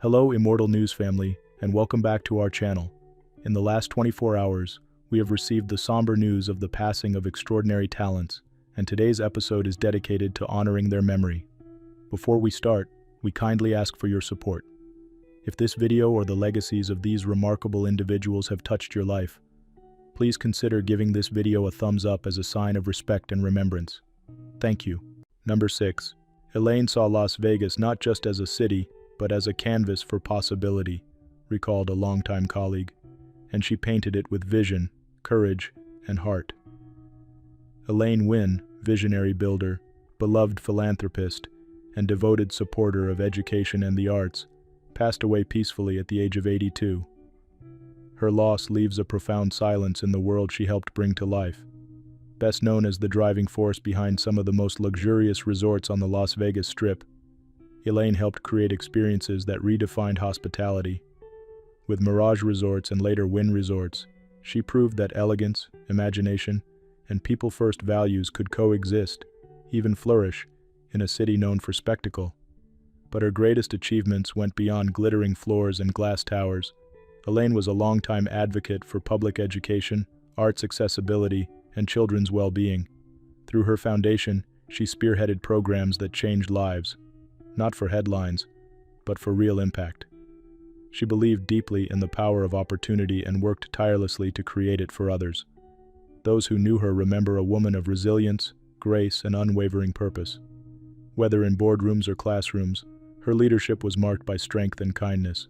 Hello Immortal News family, and welcome back to our channel. In the last 24 hours, we have received the somber news of the passing of extraordinary talents, and today's episode is dedicated to honoring their memory. Before we start, we kindly ask for your support. If this video or the legacies of these remarkable individuals have touched your life, please consider giving this video a thumbs up as a sign of respect and remembrance. Thank you. Number 6. Elaine saw Las Vegas not just as a city, but as a canvas for possibility, recalled a longtime colleague, and she painted it with vision, courage, and heart. Elaine Wynn, visionary builder, beloved philanthropist, and devoted supporter of education and the arts, passed away peacefully at the age of 82. Her loss leaves a profound silence in the world she helped bring to life. Best known as the driving force behind some of the most luxurious resorts on the Las Vegas Strip, Elaine helped create experiences that redefined hospitality. With Mirage Resorts and later Wynn Resorts, she proved that elegance, imagination, and people-first values could coexist, even flourish, in a city known for spectacle. But her greatest achievements went beyond glittering floors and glass towers. Elaine was a longtime advocate for public education, arts accessibility, and children's well-being. Through her foundation, she spearheaded programs that changed lives, not for headlines, but for real impact. She believed deeply in the power of opportunity and worked tirelessly to create it for others. Those who knew her remember a woman of resilience, grace, and unwavering purpose. Whether in boardrooms or classrooms, her leadership was marked by strength and kindness.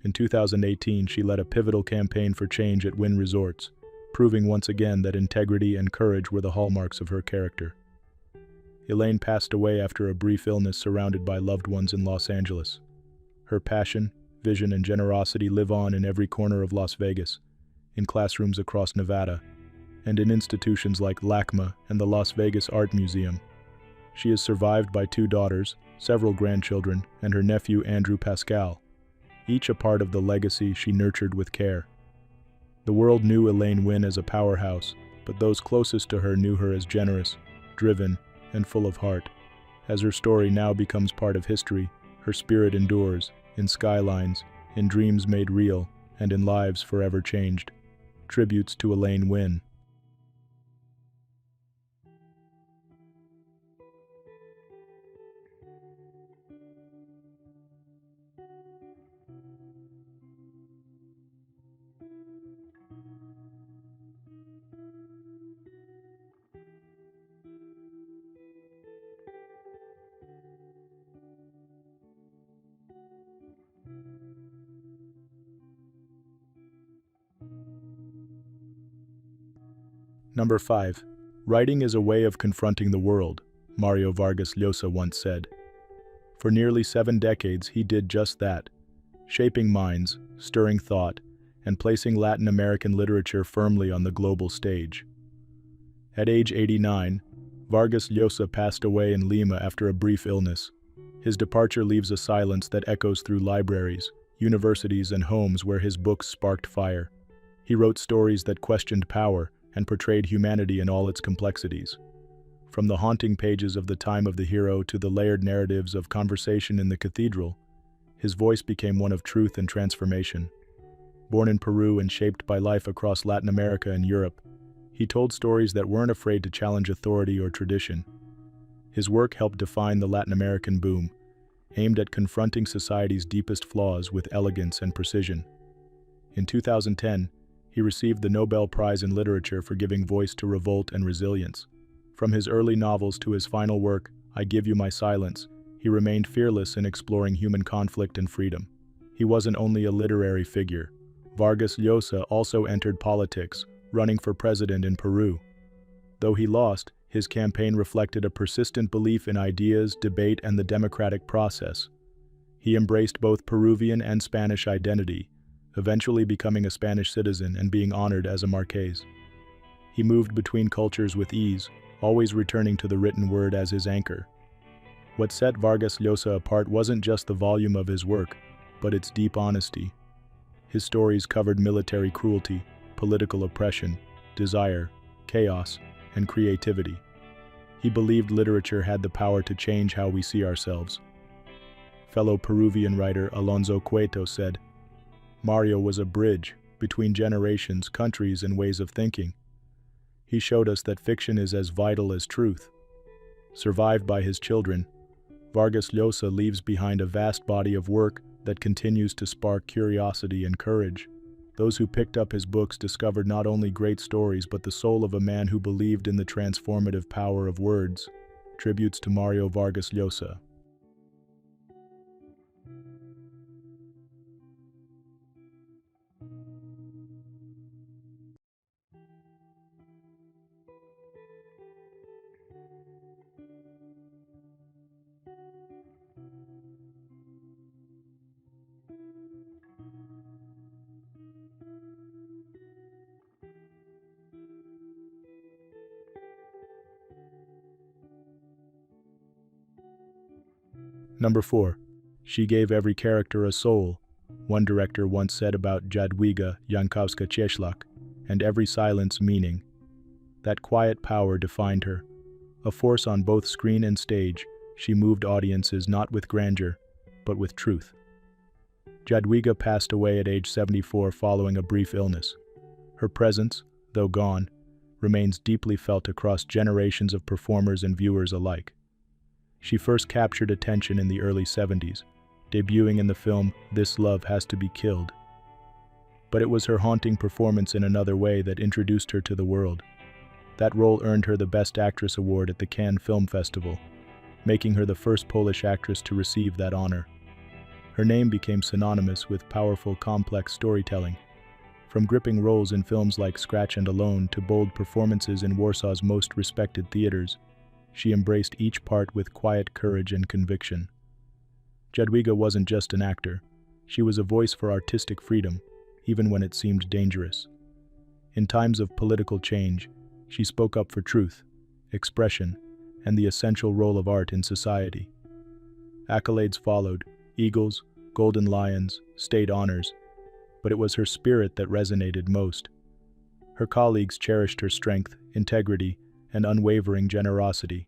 In 2018, she led a pivotal campaign for change at Wynn Resorts, proving once again that integrity and courage were the hallmarks of her character. Elaine passed away after a brief illness surrounded by loved ones in Los Angeles. Her passion, vision, and generosity live on in every corner of Las Vegas, in classrooms across Nevada, and in institutions like LACMA and the Las Vegas Art Museum. She is survived by 2 daughters, several grandchildren, and her nephew Andrew Pascal, each a part of the legacy she nurtured with care. The world knew Elaine Wynn as a powerhouse, but those closest to her knew her as generous, driven, and full of heart. As her story now becomes part of history, her spirit endures, in skylines, in dreams made real, and in lives forever changed. Tributes to Elaine Wynn. Number 5. Writing is a way of confronting the world, Mario Vargas Llosa once said. For nearly 7 decades, he did just that, shaping minds, stirring thought, and placing Latin American literature firmly on the global stage. At age 89, Vargas Llosa passed away in Lima after a brief illness. His departure leaves a silence that echoes through libraries, universities, and homes where his books sparked fire. He wrote stories that questioned power and portrayed humanity in all its complexities. From the haunting pages of The Time of the Hero to the layered narratives of Conversation in the Cathedral, his voice became one of truth and transformation. Born in Peru and shaped by life across Latin America and Europe, he told stories that weren't afraid to challenge authority or tradition. His work helped define the Latin American boom, aimed at confronting society's deepest flaws with elegance and precision. In 2010, he received the Nobel Prize in Literature for giving voice to revolt and resilience. From his early novels to his final work, I Give You My Silence, he remained fearless in exploring human conflict and freedom. He wasn't only a literary figure. Vargas Llosa also entered politics, running for president in Peru. Though he lost, his campaign reflected a persistent belief in ideas, debate, and the democratic process. He embraced both Peruvian and Spanish identity, eventually becoming a Spanish citizen and being honored as a Marqués. He moved between cultures with ease, always returning to the written word as his anchor. What set Vargas Llosa apart wasn't just the volume of his work, but its deep honesty. His stories covered military cruelty, political oppression, desire, chaos, and creativity. He believed literature had the power to change how we see ourselves. fellow Peruvian writer Alonso Cueto said, "Mario was a bridge between generations, countries, and ways of thinking. He showed us that fiction is as vital as truth." Survived by his children, Vargas Llosa leaves behind a vast body of work that continues to spark curiosity and courage. Those who picked up his books discovered not only great stories but the soul of a man who believed in the transformative power of words. Tributes to Mario Vargas Llosa. Number 4. She gave every character a soul. One director once said about Jadwiga Jankowska-Cieślak, and every silence meaning. That quiet power defined her. A force on both screen and stage, she moved audiences not with grandeur, but with truth. Jadwiga passed away at age 74 following a brief illness. Her presence, though gone, remains deeply felt across generations of performers and viewers alike. She first captured attention in the early 70s, debuting in the film This Love Has to Be Killed. But it was her haunting performance in Another Way that introduced her to the world. That role earned her the Best Actress award at the Cannes Film Festival, making her the first Polish actress to receive that honor. Her name became synonymous with powerful, complex storytelling, from gripping roles in films like Scratch and Alone to bold performances in Warsaw's most respected theaters. She embraced each part with quiet courage and conviction. Jadwiga wasn't just an actor. She was a voice for artistic freedom, even when it seemed dangerous. In times of political change, she spoke up for truth, expression, and the essential role of art in society. Accolades followed: Eagles, Golden Lions, state honors, but it was her spirit that resonated most. Her colleagues cherished her strength, integrity, and unwavering generosity.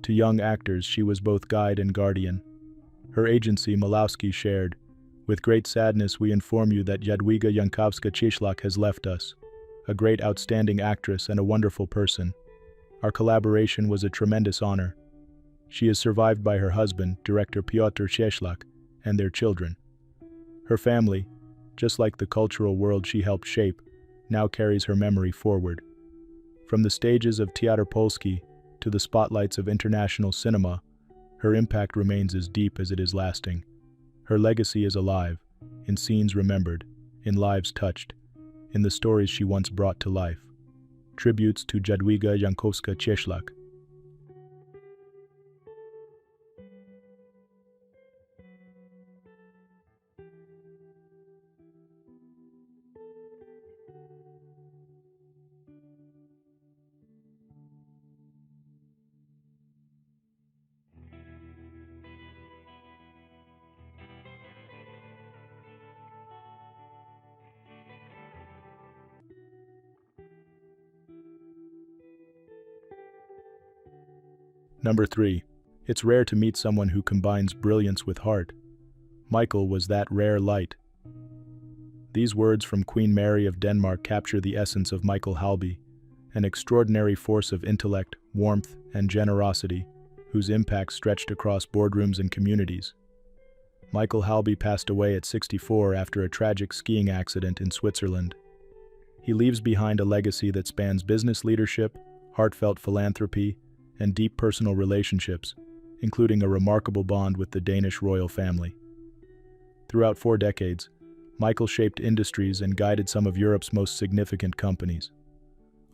To young actors, she was both guide and guardian. Her agency, Malowski, shared, "With great sadness we inform you that Jadwiga Jankowska-Cieślak has left us, a great outstanding actress and a wonderful person. Our collaboration was a tremendous honor." She is survived by her husband, director Piotr Cieślak, and their children. Her family, just like the cultural world she helped shape, now carries her memory forward. From the stages of Teatr Polski to the spotlights of international cinema, her impact remains as deep as it is lasting. Her legacy is alive, in scenes remembered, in lives touched, in the stories she once brought to life. Tributes to Jadwiga Jankowska-Cieślak. Number 3. It's rare to meet someone who combines brilliance with heart. Michael was that rare light. These words from Queen Mary of Denmark capture the essence of Michael Halbye, an extraordinary force of intellect, warmth, and generosity, whose impact stretched across boardrooms and communities. Michael Halbye passed away at 64 after a tragic skiing accident in Switzerland. He leaves behind a legacy that spans business leadership, heartfelt philanthropy, and deep personal relationships, including a remarkable bond with the Danish royal family. Throughout 4 decades, Michael shaped industries and guided some of Europe's most significant companies.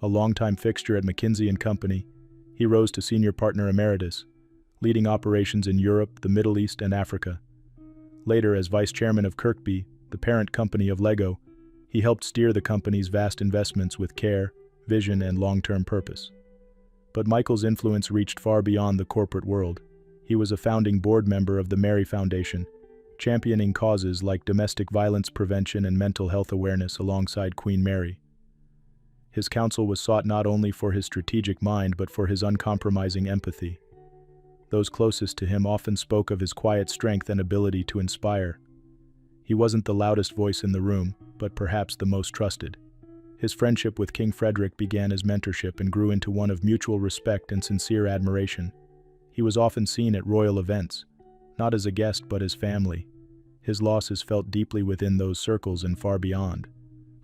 A longtime fixture at McKinsey & Company, he rose to senior partner emeritus, leading operations in Europe, the Middle East, and Africa. Later, as vice chairman of Kirkby, the parent company of Lego, he helped steer the company's vast investments with care, vision, and long-term purpose. But Michael's influence reached far beyond the corporate world. He was a founding board member of the Mary Foundation, championing causes like domestic violence prevention and mental health awareness alongside Queen Mary. His counsel was sought not only for his strategic mind but for his uncompromising empathy. Those closest to him often spoke of his quiet strength and ability to inspire. He wasn't the loudest voice in the room, but perhaps the most trusted. His friendship with King Frederick began as mentorship and grew into one of mutual respect and sincere admiration. He was often seen at royal events, not as a guest but as family. His loss is felt deeply within those circles and far beyond.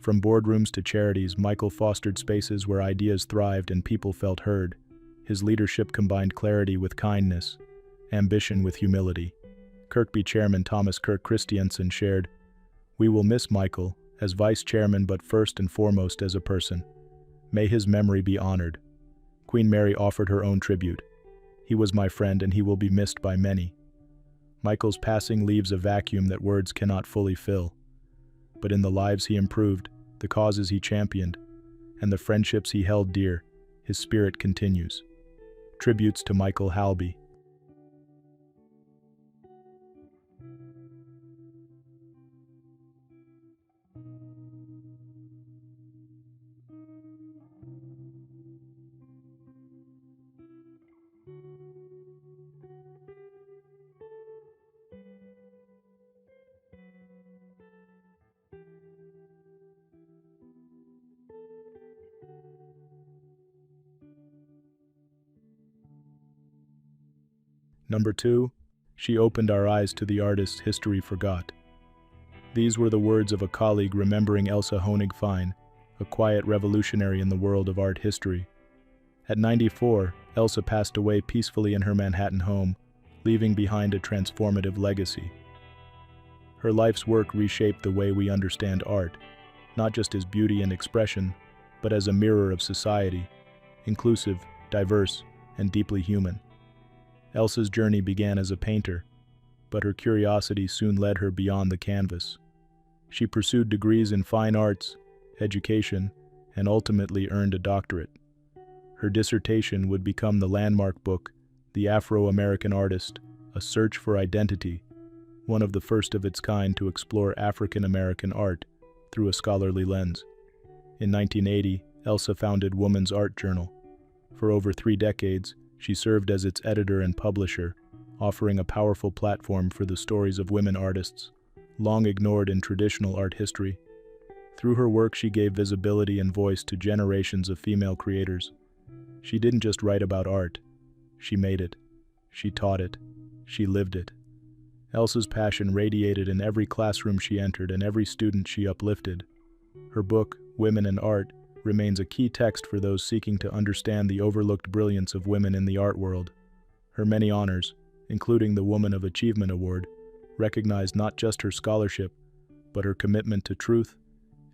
From boardrooms to charities, Michael fostered spaces where ideas thrived and people felt heard. His leadership combined clarity with kindness, ambition with humility. Kirkby Chairman Thomas Kirk Christiansen shared, "We will miss Michael as vice chairman, but first and foremost as a person. May his memory be honored." Queen Mary offered her own tribute. "He was my friend and he will be missed by many." Michael's passing leaves a vacuum that words cannot fully fill. But in the lives he improved, the causes he championed, and the friendships he held dear, his spirit continues. Tributes to Michael Halbye. Number 2, she opened our eyes to the artists history forgot. These were the words of a colleague remembering Elsa Honig, a quiet revolutionary in the world of art history. At 94, Elsa passed away peacefully in her Manhattan home, leaving behind a transformative legacy. Her life's work reshaped the way we understand art, not just as beauty and expression, but as a mirror of society, inclusive, diverse, and deeply human. Elsa's journey began as a painter, but her curiosity soon led her beyond the canvas. She pursued degrees in fine arts, education, and ultimately earned a doctorate. Her dissertation would become the landmark book, The Afro-American Artist, A Search for Identity, one of the first of its kind to explore African-American art through a scholarly lens. In 1980, Elsa founded Woman's Art Journal. For over 3 decades, she served as its editor and publisher, offering a powerful platform for the stories of women artists, long ignored in traditional art history. Through her work, she gave visibility and voice to generations of female creators. She didn't just write about art. She made it. She taught it. She lived it. Elsa's passion radiated in every classroom she entered and every student she uplifted. Her book, Women and Art, remains a key text for those seeking to understand the overlooked brilliance of women in the art world. Her many honors, including the Woman of Achievement Award, recognize not just her scholarship, but her commitment to truth,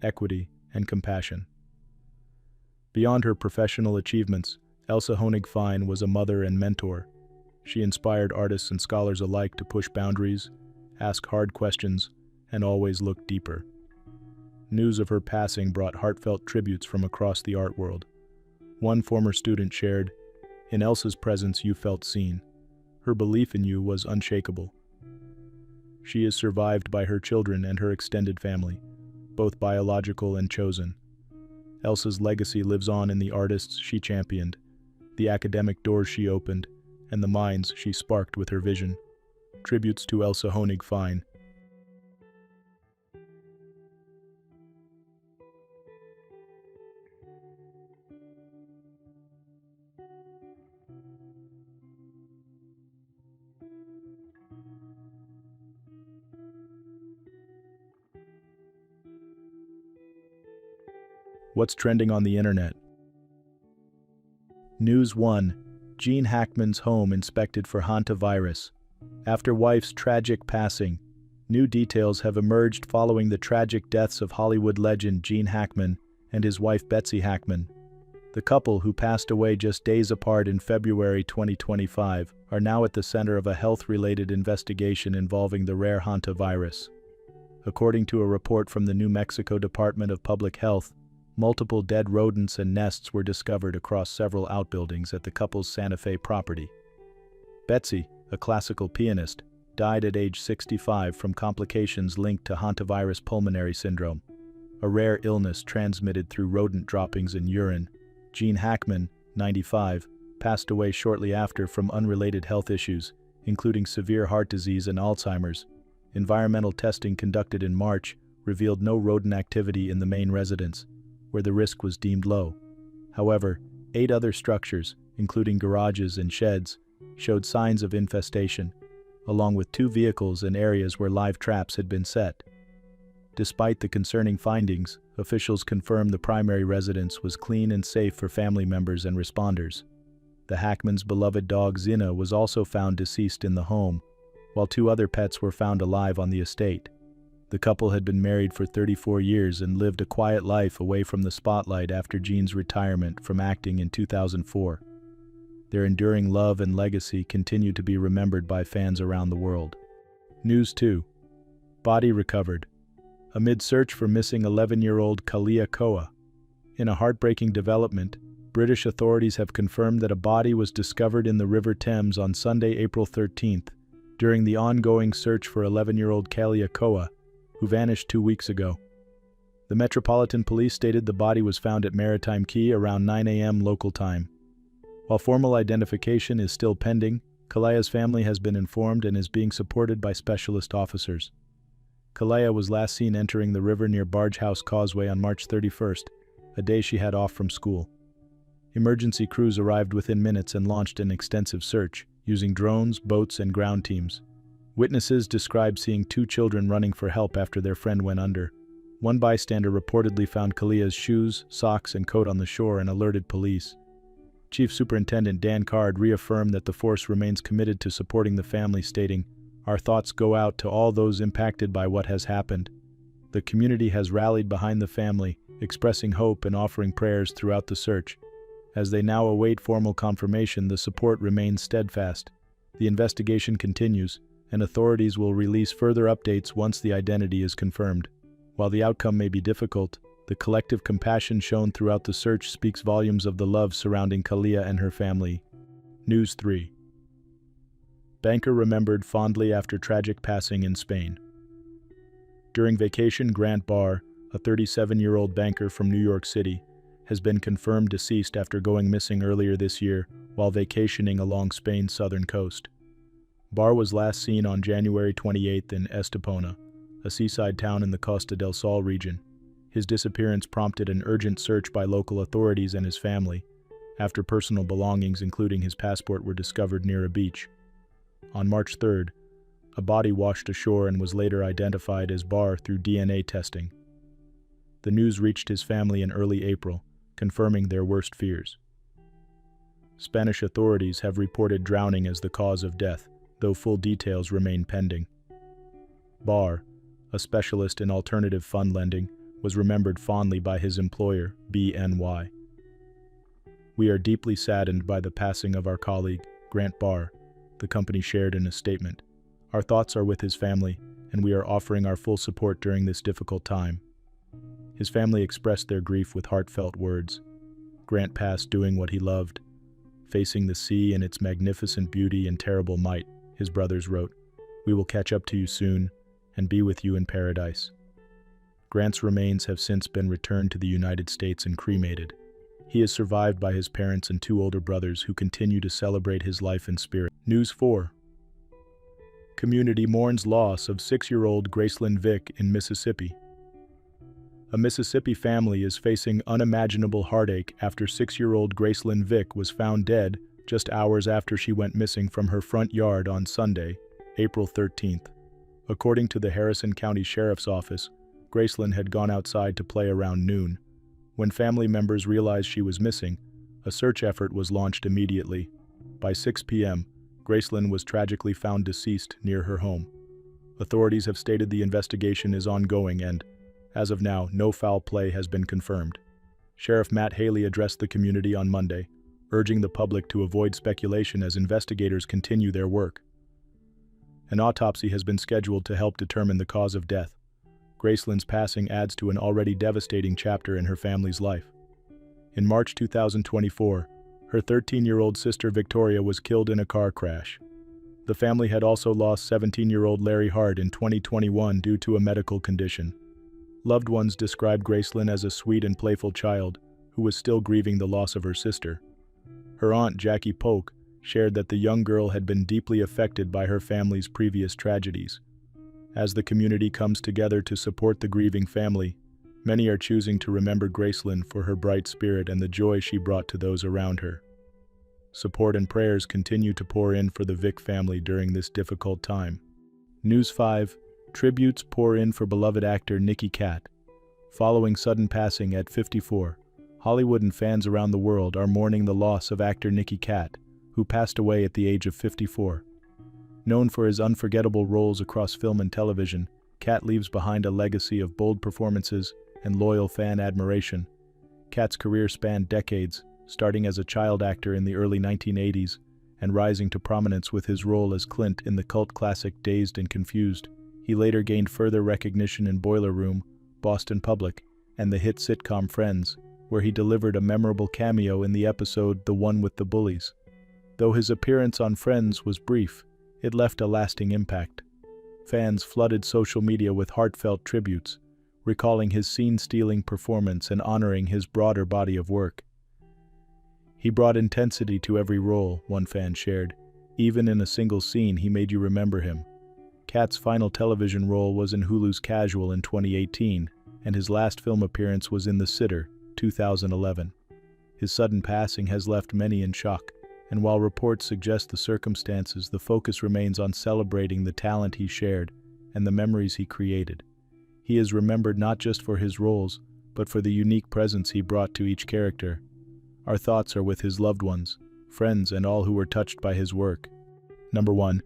equity, and compassion. Beyond her professional achievements, Elsa Honig was a mother and mentor. She inspired artists and scholars alike to push boundaries, ask hard questions, and always look deeper. News of her passing brought heartfelt tributes from across the art world. One former student shared, "In Elsa's presence you felt seen. Her belief in you was unshakable." She is survived by her children and her extended family, both biological and chosen. Elsa's legacy lives on in the artists she championed, the academic doors she opened, and the minds she sparked with her vision. Tributes to Elsa Honig. What's trending on the internet? News 1. Gene Hackman's home inspected for hantavirus. After wife's tragic passing, new details have emerged following the tragic deaths of Hollywood legend Gene Hackman and his wife Betsy Hackman. The couple, who passed away just days apart in February 2025, are now at the center of a health-related investigation involving the rare hantavirus. According to a report from the New Mexico Department of Public Health, multiple dead rodents and nests were discovered across several outbuildings at the couple's Santa Fe property. Betsy, a classical pianist, died at age 65 from complications linked to hantavirus pulmonary syndrome, a rare illness transmitted through rodent droppings in urine. Gene Hackman, 95, passed away shortly after from unrelated health issues, including severe heart disease and Alzheimer's. Environmental testing conducted in March revealed no rodent activity in the main residence, where the risk was deemed low. However, 8 other structures, including garages and sheds, showed signs of infestation, along with 2 vehicles and areas where live traps had been set. Despite the concerning findings, officials confirmed the primary residence was clean and safe for family members and responders. The Hackman's beloved dog Zina was also found deceased in the home, while 2 other pets were found alive on the estate. The couple had been married for 34 years and lived a quiet life away from the spotlight after Jean's retirement from acting in 2004. Their enduring love and legacy continue to be remembered by fans around the world. News 2. Body recovered. Amid search for missing 11-year-old Kalia Koa. In a heartbreaking development, British authorities have confirmed that a body was discovered in the River Thames on Sunday, April 13th, during the ongoing search for 11-year-old Kalia Koa, who vanished 2 weeks ago. The Metropolitan Police stated the body was found at Maritime Quay around 9 a.m. local time. While formal identification is still pending, Kalia's family has been informed and is being supported by specialist officers. Kalia was last seen entering the river near Barge House Causeway on March 31st, a day she had off from school. Emergency crews arrived within minutes and launched an extensive search, using drones, boats, and ground teams. Witnesses described seeing 2 children running for help after their friend went under. One bystander reportedly found Kalia's shoes, socks, and coat on the shore and alerted police. Chief Superintendent Dan Card reaffirmed that the force remains committed to supporting the family, stating, "Our thoughts go out to all those impacted by what has happened." The community has rallied behind the family, expressing hope and offering prayers throughout the search. As they now await formal confirmation, the support remains steadfast. The investigation continues, and authorities will release further updates once the identity is confirmed. While the outcome may be difficult, the collective compassion shown throughout the search speaks volumes of the love surrounding Kalia and her family. News 3. Banker remembered fondly after tragic passing in Spain. During vacation, Grant Barr, a 37-year-old banker from New York City, has been confirmed deceased after going missing earlier this year while vacationing along Spain's southern coast. Barr was last seen on January 28 in Estepona, a seaside town in the Costa del Sol region. His disappearance prompted an urgent search by local authorities and his family, after personal belongings including his passport were discovered near a beach. On March 3rd, a body washed ashore and was later identified as Barr through DNA testing. The news reached his family in early April, confirming their worst fears. Spanish authorities have reported drowning as the cause of death, though full details remain pending. Barr, a specialist in alternative fund lending, was remembered fondly by his employer, BNY. "We are deeply saddened by the passing of our colleague, Grant Barr," the company shared in a statement. "Our thoughts are with his family, and we are offering our full support during this difficult time." His family expressed their grief with heartfelt words. Grant passed doing what he loved, facing the sea in its magnificent beauty and terrible might, his brothers wrote. "We will catch up to you soon, and be with you in paradise." Grant's remains have since been returned to the United States and cremated. He is survived by his parents and 2 older brothers who continue to celebrate his life in spirit. News 4. Community mourns loss of 6-year-old Gracelyn Vick in Mississippi. A Mississippi family is facing unimaginable heartache after 6-year-old Gracelyn Vick was found dead just hours after she went missing from her front yard on Sunday, April 13th. According to the Harrison County Sheriff's Office, Gracelyn had gone outside to play around noon. When family members realized she was missing, a search effort was launched immediately. By 6 p.m., Gracelyn was tragically found deceased near her home. Authorities have stated the investigation is ongoing and, as of now, no foul play has been confirmed. Sheriff Matt Haley addressed the community on Monday, urging the public to avoid speculation as investigators continue their work. An autopsy has been scheduled to help determine the cause of death. Gracelyn's passing adds to an already devastating chapter in her family's life. In March 2024, her 13-year-old sister Victoria was killed in a car crash. The family had also lost 17-year-old Larry Hart in 2021 due to a medical condition. Loved ones described Gracelyn as a sweet and playful child who was still grieving the loss of her sister. Her aunt, Jackie Polk, shared that the young girl had been deeply affected by her family's previous tragedies. As the community comes together to support the grieving family, many are choosing to remember Gracelyn for her bright spirit and the joy she brought to those around her. Support and prayers continue to pour in for the Vick family during this difficult time. News 5. Tributes pour in for beloved actor Nicky Katt. Following sudden passing at 54, Hollywood and fans around the world are mourning the loss of actor Nicky Katt, who passed away at the age of 54. Known for his unforgettable roles across film and television, Katt leaves behind a legacy of bold performances and loyal fan admiration. Katt's career spanned decades, starting as a child actor in the early 1980s and rising to prominence with his role as Clint in the cult classic Dazed and Confused. He later gained further recognition in Boiler Room, Boston Public, and the hit sitcom Friends, where he delivered a memorable cameo in the episode The One with the Bullies. Though his appearance on Friends was brief, it left a lasting impact. Fans flooded social media with heartfelt tributes, recalling his scene-stealing performance and honoring his broader body of work. He brought intensity to every role, one fan shared. Even in a single scene, he made you remember him. Katt's final television role was in Hulu's Casual in 2018, and his last film appearance was in The Sitter, 2011. His sudden passing has left many in shock, and while reports suggest the circumstances, the focus remains on celebrating the talent he shared and the memories he created. He is remembered not just for his roles, but for the unique presence he brought to each character. Our thoughts are with his loved ones, friends, and all who were touched by his work. Number 1.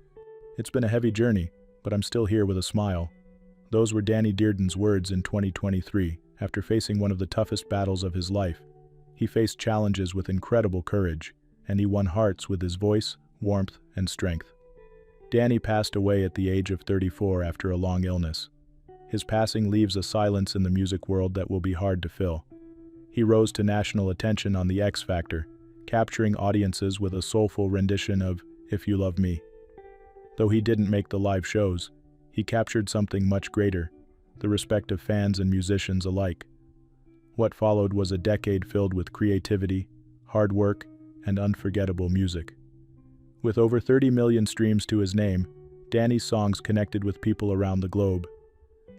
It's been a heavy journey, but I'm still here with a smile. Those were Dearden's words in 2023, after facing one of the toughest battles of his life. He faced challenges with incredible courage, and he won hearts with his voice, warmth, and strength. Danny passed away at the age of 34 after a long illness. His passing leaves a silence in the music world that will be hard to fill. He rose to national attention on The X Factor, capturing audiences with a soulful rendition of If You Love Me. Though he didn't make the live shows, he captured something much greater, the respect of fans and musicians alike. What followed was a decade filled with creativity, hard work, and unforgettable music. With over 30 million streams to his name, Danny's songs connected with people around the globe.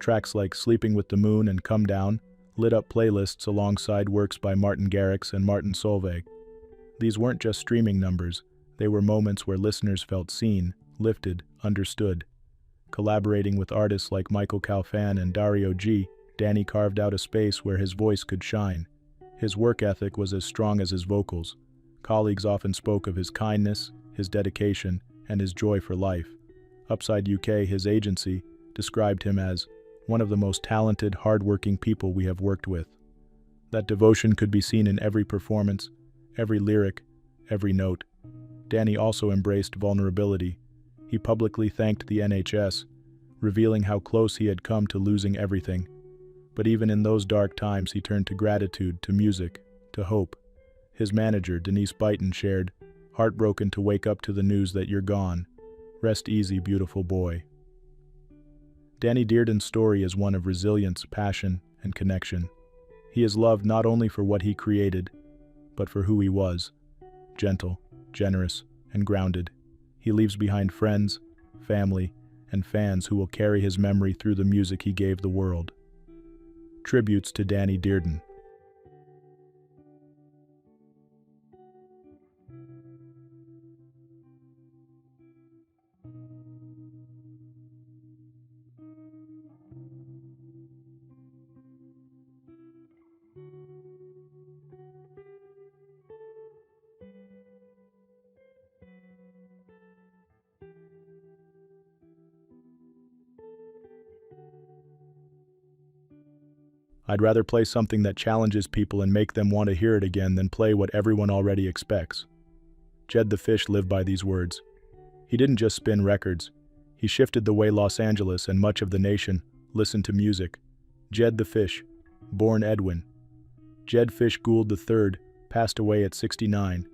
Tracks like Sleeping with the Moon and Come Down lit up playlists alongside works by Martin Garrix and Martin Solveig. These weren't just streaming numbers, they were moments where listeners felt seen, lifted, understood. Collaborating with artists like Michael Calfan and Dario G, Danny carved out a space where his voice could shine. His work ethic was as strong as his vocals. Colleagues often spoke of his kindness, his dedication, and his joy for life. Upside UK, his agency, described him as one of the most talented, hard-working people we have worked with. That devotion could be seen in every performance, every lyric, every note. Danny also embraced vulnerability. He publicly thanked the NHS, revealing how close he had come to losing everything. But even in those dark times, he turned to gratitude, to music, to hope. His manager, Denise Byton, shared, "Heartbroken to wake up to the news that you're gone. Rest easy, beautiful boy." Danny Dearden's story is one of resilience, passion, and connection. He is loved not only for what he created, but for who he was. Gentle, generous, and grounded. He leaves behind friends, family, and fans who will carry his memory through the music he gave the world. Tributes to Danny Dearden. I'd rather play something that challenges people and make them want to hear it again than play what everyone already expects. Jed the Fish lived by these words. He didn't just spin records. He shifted the way Los Angeles and much of the nation listened to music. Jed the Fish, born Edwin. Jed Fish Gould III passed away at 69,